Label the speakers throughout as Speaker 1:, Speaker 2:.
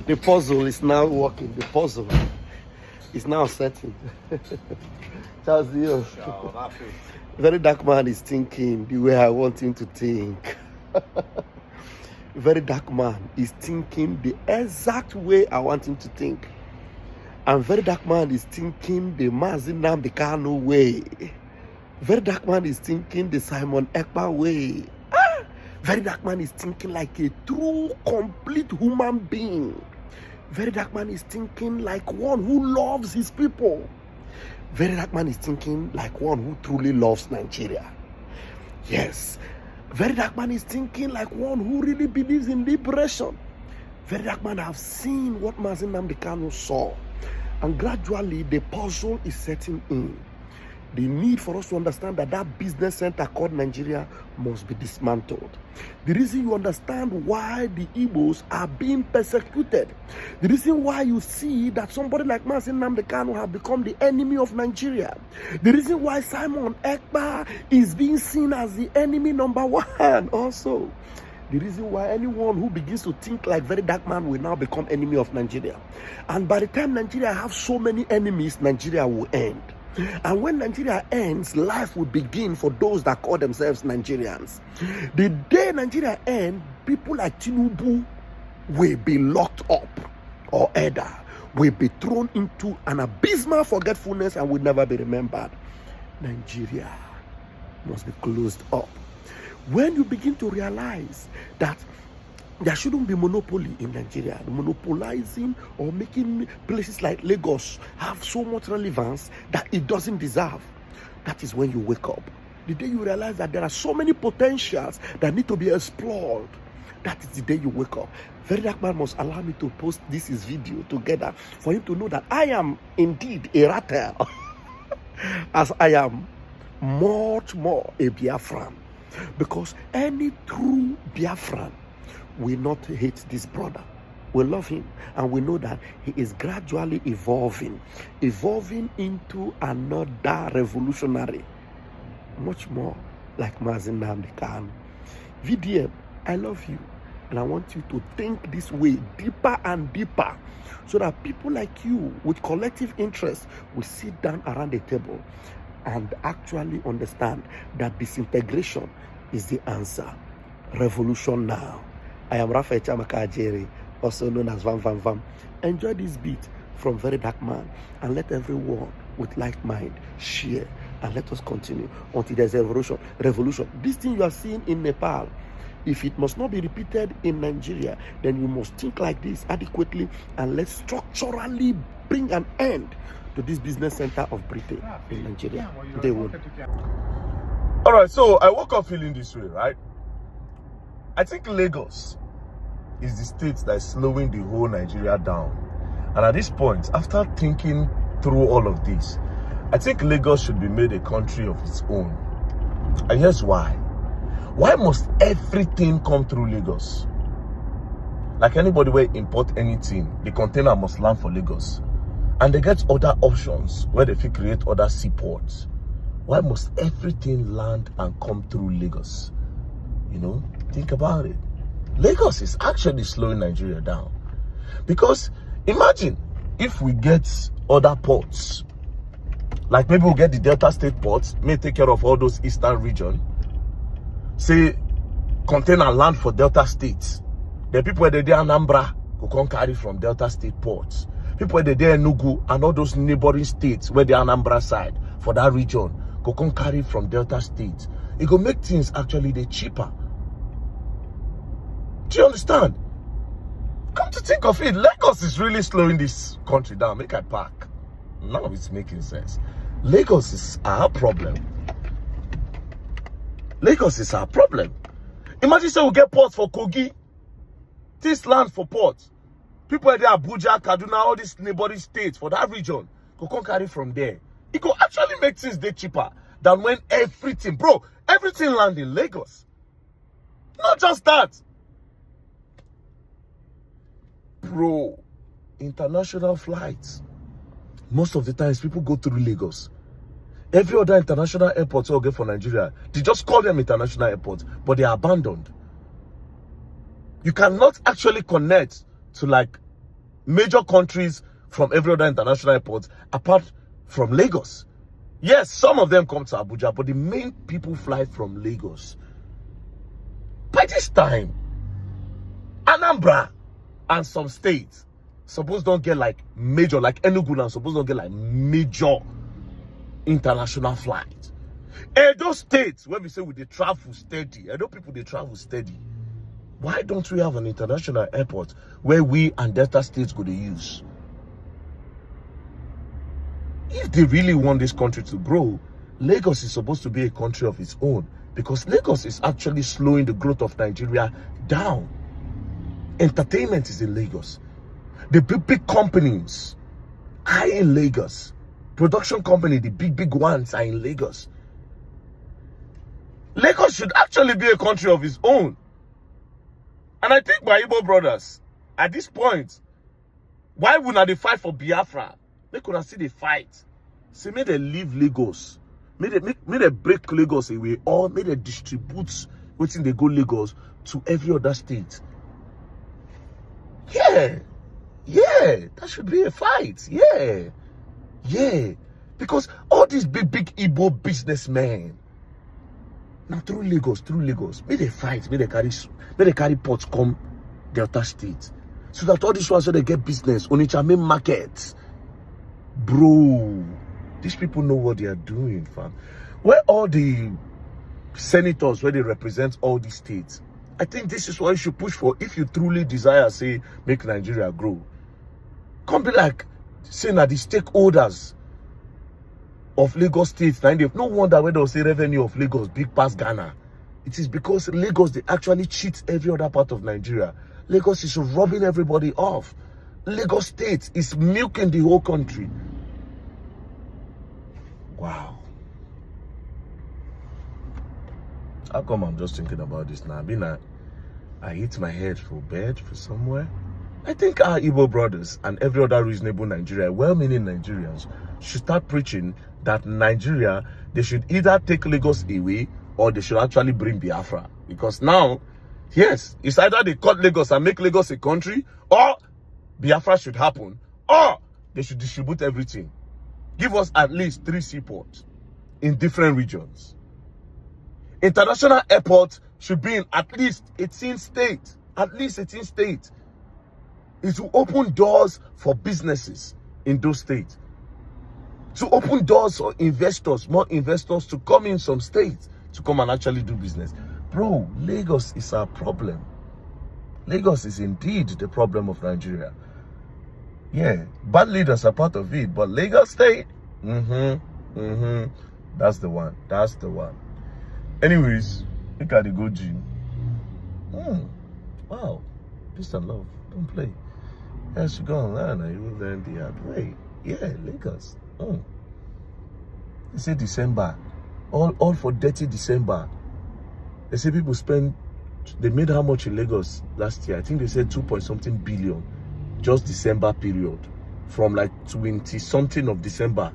Speaker 1: The puzzle is now working. The puzzle is now setting. Charles Dio. Verydarkman is thinking the way I want him to think. Verydarkman is thinking the exact way I want him to think. And Verydarkman is thinking the nnamdi kanu way. Verydarkman is thinking the Simon Ekpa way. Verydarkman is thinking like a true, complete human being. Verydarkman is thinking like one who loves his people. Verydarkman is thinking like one who truly loves Nigeria. Yes. Verydarkman is thinking like one who really believes in liberation. Verydarkman have seen what nnamdi kanu saw. And gradually the puzzle is setting in. The need for us to understand that that business center called Nigeria must be dismantled. The reason you understand why the Igbos are being persecuted, the reason why you see that somebody like nnamdi kanu have become the enemy of Nigeria, the reason why Simon Ekpa is being seen as the enemy number one also, the reason why anyone who begins to think like Verydarkman will now become enemy of Nigeria. And by the time Nigeria have so many enemies, Nigeria will end. And when Nigeria ends, life will begin for those that call themselves Nigerians. The day Nigeria ends, people like Tinubu will be locked up, or either will be thrown into an abysmal forgetfulness and will never be remembered. Nigeria must be closed up. When you begin to realize that there shouldn't be monopoly in Nigeria, monopolizing or making places like Lagos have so much relevance that it doesn't deserve, that is when you wake up. The day you realize that there are so many potentials that need to be explored, that is the day you wake up. Verydarkman must allow me to post this his video together for him to know that I am indeed a ratel, as I am much more a Biafran. Because any true Biafran will not hate this brother. We love him, and we know that he is gradually evolving into another revolutionary, much more like nnamdi kanu. VDM, I love you, and I want you to think this way deeper and deeper, so that people like you with collective interest will sit down around the table and actually understand that disintegration is the answer. Revolution now. I am Raphael Chamaka Ajeri, also known as Vam Vam Vam. Enjoy this beat from Verydarkman, and let everyone with like mind share, and let us continue until there's a revolution. This thing you are seeing in Nepal, if it must not be repeated in Nigeria, then you must think like this adequately, and let's structurally bring an end to this business center of Britain in Nigeria. They will.
Speaker 2: All right, so I woke up feeling this way, right? I think Lagos is the state that is slowing the whole Nigeria down. And at this point, after thinking through all of this, I think Lagos should be made a country of its own. And here's why. Why must everything come through Lagos? Like anybody where import anything, the container must land for Lagos. And they get other options where they can create other seaports. Why must everything land and come through Lagos? You know, think about it. Lagos is actually slowing Nigeria down. Because imagine if we get other ports, like maybe we'll get the Delta State ports, may take care of all those eastern region. Say, container land for Delta States. The people where they there Anambra who can carry from Delta State ports. People where they there Enugu and all those neighboring states where they are Anambra side for that region who can carry from Delta States. It will make things actually the cheaper. Do you understand? Come to think of it, Lagos is really slowing this country down. Make I park. Now it's making sense. Lagos is our problem. Lagos is our problem. Imagine say we get ports for Kogi. This land for ports. People are there, Abuja, Kaduna, all these neighboring states for that region. Go come carry from there. It could actually make things day cheaper than when everything, bro, everything land in Lagos. Not just that. Bro, international flights. Most of the times people go through Lagos. Every other international airport we get for Nigeria, they just call them international airports, but they are abandoned. You cannot actually connect to like major countries from every other international airport apart from Lagos. Yes, some of them come to Abuja, but the main people fly from Lagos. By this time, Anambra and some states suppose don't get like major, like Enugu now, suppose don't get like major international flights. Those states where we say we they travel steady, Edo people they travel steady. Why don't we have an international airport where we and Delta states go to use? If they really want this country to grow, Lagos is supposed to be a country of its own, because Lagos is actually slowing the growth of Nigeria down. Entertainment is in Lagos. The big companies are in Lagos. Production company, the big ones are in Lagos. Lagos should actually be a country of its own. And I think my Igbo brothers, at this point, why would not they fight for Biafra? They could have seen the fight. Say, may they leave Lagos. May they break Lagos away, or may they distribute within they go Lagos to every other state. Yeah, that should be a fight. Yeah, because all these big Igbo businessmen, now through Lagos, may they fight, may they carry ports come Delta State, so that all these ones so they get business on each main market. Bro, these people know what they are doing, fam. Where all the senators, where they represent all these states, I think this is what you should push for if you truly desire, say, make Nigeria grow. Can't be like saying that the stakeholders of Lagos State, no wonder when they'll say revenue of Lagos big past Ghana. It is because Lagos, they actually cheat every other part of Nigeria. Lagos is robbing everybody off. Lagos State is milking the whole country. Wow. How come I'm just thinking about this now? I hit my head for bed for somewhere. I think our Igbo brothers and every other reasonable Nigeria, well-meaning Nigerians, should start preaching that Nigeria, they should either take Lagos away or they should actually bring Biafra. Because now, yes, it's either they cut Lagos and make Lagos a country, or Biafra should happen, or they should distribute everything. Give us at least 3 seaports in different regions. International airports should be in at least 18 states. At least 18 states. It will open doors for businesses in those states. To open doors for investors, more investors to come in some states to come and actually do business. Bro, Lagos is our problem. Lagos is indeed the problem of Nigeria. Yeah, bad leaders are part of it, but Lagos State, that's the one. Anyways, look at the go gym. Wow, peace and love, don't play. Yes, you go online and you will learn the hard way. Yeah, Lagos. They say December, all for dirty December. They say people they made how much in Lagos last year? I think they said 2.something billion. Just December period, from like 20-something of December,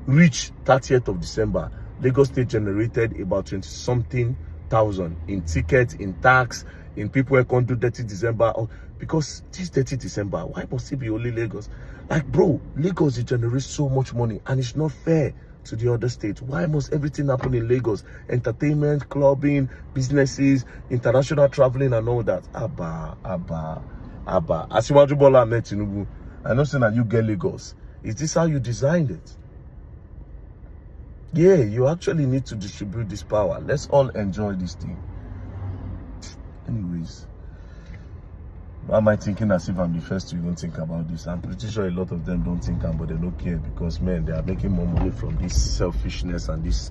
Speaker 2: reach 30th of December, Lagos State generated about 20-something thousand in tickets, in tax, in people who can't do dirty December. Because this dirty December, why must it be only Lagos? Like, bro, Lagos, it generates so much money, and it's not fair to the other states. Why must everything happen in Lagos? Entertainment, clubbing, businesses, international traveling, and all that. Abba. Asiwaju Bola Ahmed Tinubu, I know saying that you get Lagos. Is this how you designed it? Yeah, you actually need to distribute this power. Let's all enjoy this thing. Anyways, why am I thinking as if I'm the first to even think about this? I'm pretty sure a lot of them don't think, but they don't care, because man, they are making more money from this selfishness and this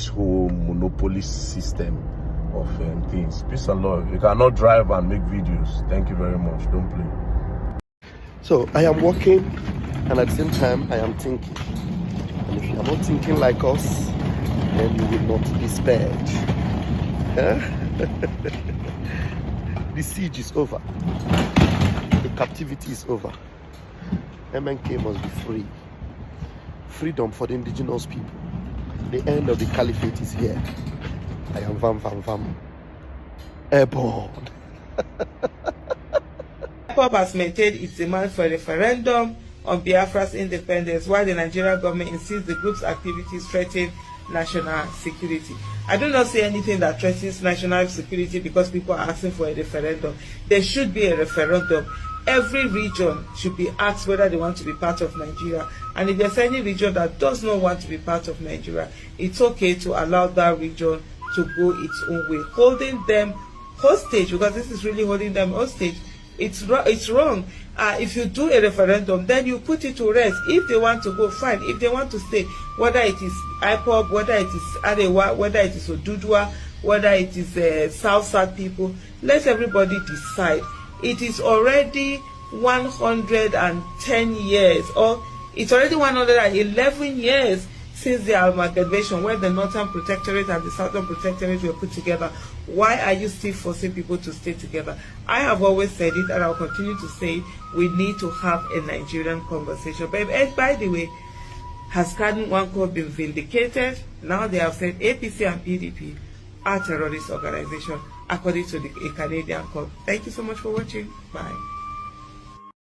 Speaker 2: whole monopoly system of things. Peace and love. You cannot drive and make videos. Thank you very much. Don't play.
Speaker 1: So I am working, and at the same time I am thinking. And if you are not thinking like us, then you will not be spared. The siege is over. The captivity is over. MNK must be free. Freedom for the indigenous people. The end of the caliphate is here. I am Vam. Airborne.
Speaker 3: IPOB has maintained its demand for a referendum on Biafra's independence, while the Nigerian government insists the group's activities threaten national security. I do not see anything that threatens national security because people are asking for a referendum. There should be a referendum. Every region should be asked whether they want to be part of Nigeria. And if there's any region that does not want to be part of Nigeria, it's okay to allow that region to go its own way. Holding them hostage, because this is really holding them hostage, it's wrong. If you do a referendum, then you put it to rest. If they want to go, fine. If they want to stay, whether it is IPOB, whether it is Arewa, whether it is Odudua, whether it is South people, let everybody decide. It is already 110 years, or it's already 111 years since the amalgamation, where the Northern Protectorate and the Southern Protectorate were put together. Why are you still forcing people to stay together? I have always said it, and I'll continue to say it. We need to have a Nigerian conversation. But by the way, has Kanu Wanko been vindicated? Now they have said APC and PDP are terrorist organizations, according to a Canadian court. Thank you so much for watching. Bye.